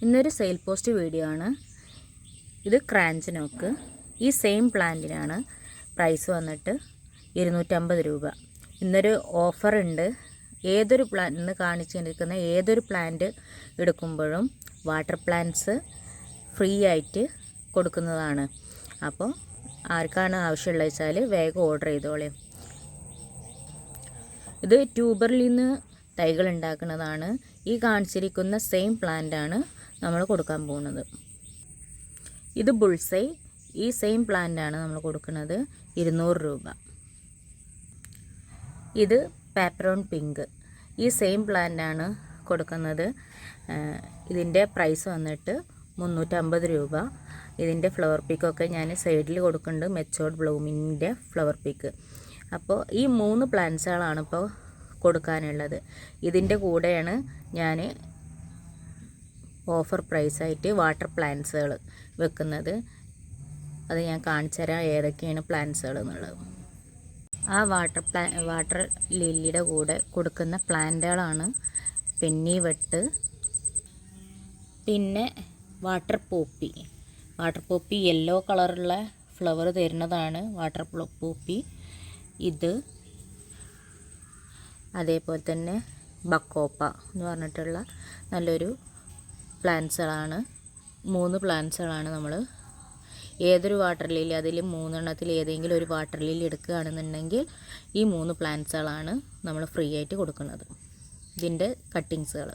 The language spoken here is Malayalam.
ഇന്നൊരു സെയിൽ പോസ്റ്റ് വീഡിയോ ആണ്. ഇത് ക്രാഞ്ച് നോക്ക്. ഈ സെയിം പ്ലാന്റിനാണ് പ്രൈസ് വന്നിട്ട് 250 രൂപ. ഇന്നൊരു ഓഫർ ഉണ്ട്. ഏതൊരു പ്ലാന്റ് ഇന്ന് കാണിച്ചിരിക്കുന്ന ഏതൊരു പ്ലാന്റ് എടുക്കുമ്പോഴും വാട്ടർ പ്ലാന്റ്സ് ഫ്രീ ആയിട്ട് കൊടുക്കുന്നതാണ്. അപ്പോൾ ആർക്കാണ് ആവശ്യമുള്ളത് വെച്ചാൽ വേഗം ഓർഡർ ചെയ്തോളൂ. ഇത് ട്യൂബറിൽ നിന്ന് തൈകൾ ഉണ്ടാക്കുന്നതാണ്. ഈ കാണിച്ചിരിക്കുന്ന സെയിം പ്ലാന്റ് ആണ് നമ്മൾ കൊടുക്കാൻ പോകുന്നത്. ഇത് ബുൾസൈ. ഈ സെയിം പ്ലാന്റ് ആണ് നമ്മൾ കൊടുക്കുന്നത് 200 രൂപ. ഇത് പാപ്പറോൺ പിങ്ക്. ഈ സെയിം പ്ലാന്റ് ആണ് കൊടുക്കുന്നത്. ഇതിൻ്റെ പ്രൈസ് വന്നിട്ട് 350 രൂപ. ഇതിൻ്റെ ഫ്ലവർ പിക്കൊക്കെ ഞാൻ സൈഡിൽ കൊടുക്കുന്നുണ്ട്. മെച്ചോർഡ് ബ്ലൂമിങ്ങിൻ്റെ ഫ്ലവർ പിക്ക്. അപ്പോൾ ഈ 3 പ്ലാന്റ്സുകളാണ് ഇപ്പോൾ കൊടുക്കാനുള്ളത്. ഇതിൻ്റെ കൂടെയാണ് ഞാൻ ഓഫർ പ്രൈസായിട്ട് വാട്ടർ പ്ലാന്റ്സുകൾ വെക്കുന്നത്. അത് ഞാൻ കാണിച്ചു തരാം ഏതൊക്കെയാണ് പ്ലാന്റ്സുകൾ എന്നുള്ളത്. ആ വാട്ടർ ലില്ലിയുടെ കൂടെ കൊടുക്കുന്ന പ്ലാന്റുകളാണ് പെന്നി വെട്ട്, പിന്നെ water poppy. Water poppy yellow കളറുള്ള ഫ്ലവർ തരുന്നതാണ് വാട്ടർ പോപ്പി. ഇത് അതേപോലെ തന്നെ ബക്കോപ്പ എന്ന് പറഞ്ഞിട്ടുള്ള നല്ലൊരു പ്ലാന്റ്സുകളാണ്. 3 പ്ലാന്റ്സുകളാണ് നമ്മൾ ഏതൊരു വാട്ടർ ലില്ലി അതിൽ 3 എണ്ണത്തിൽ ഏതെങ്കിലും ഒരു വാട്ടർ ലില്ലി എടുക്കുകയാണെന്നുണ്ടെങ്കിൽ ഈ 3 പ്ലാന്റ്സുകളാണ് നമ്മൾ ഫ്രീ ആയിട്ട് കൊടുക്കുന്നത്. ഇതിൻ്റെ കട്ടിങ്സുകൾ